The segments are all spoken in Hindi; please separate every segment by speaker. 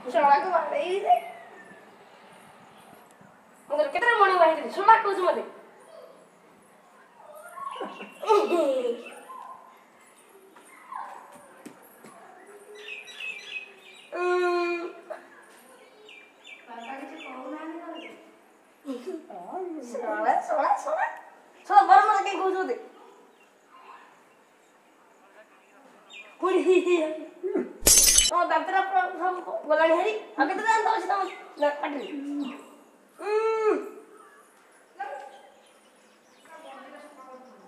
Speaker 1: सोला को बाई दे मगर केतरा मणी बाई सोला को मते सोला बर मते के कहू दे कुड़ी ओ दातरा सब बोलानी हरी आगे तो जानता अछि तम काटली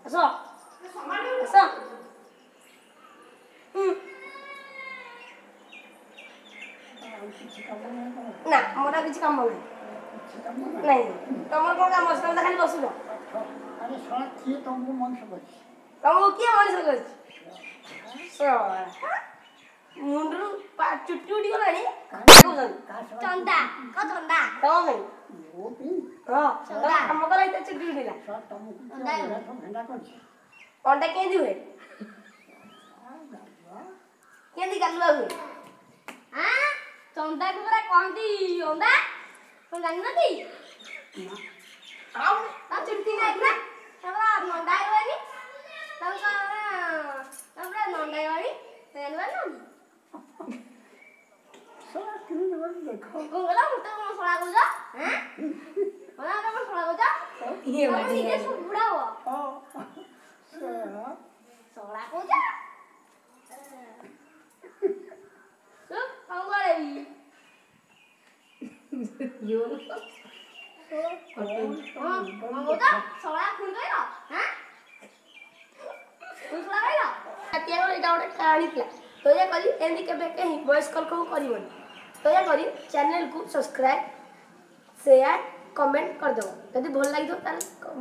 Speaker 1: असो असो ना मोरा किछ काम नहीं तमर कोन काम असो खाली बसुनो
Speaker 2: अरे सोना की तुमको मन से बच
Speaker 1: तमको किया मन से बच सो मुंडरू चुट्टी उड़ी गलानी चंदा को चंदा तम भाई
Speaker 2: वो भी
Speaker 1: हां चंदा हम को लाइते चुट्टी उड़ीला
Speaker 2: सब तुमको घंटा कर
Speaker 1: अंडा के दी हुए के दी गलवा हुए हां चंदा को पूरा कोंती अंडा तो जान नती हां ता चुट्टी ना एकरा हमरा नंदा होनी हमरा नंदा होनी तेलवा ना
Speaker 2: सोना क्यों नहीं देखो
Speaker 1: गोला मुते को सोला को जा हैं मला का सोला को जा ये बात है ये बुढ़ा हुआ
Speaker 2: हां
Speaker 1: सोला को जा तो कौन करे यो हां वो जा सोला खुल गयो हैं खुल गयो अतिया एटा ओटे कहानी थला तो ये करी एंदी के बेके ही वॉइस कॉल को करिवनी तो ये करी चैनल को सब्सक्राइब शेयर कमेंट कर दो यदि भल लाग दो तार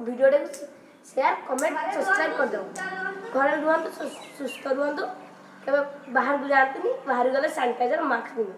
Speaker 1: video day share comment subscribe कर दो घर रुहंतु सुस्थ रुहंतु कबे बाहर को जातनी बाहर गले सैनिटाइजर मास्क पिन्हु।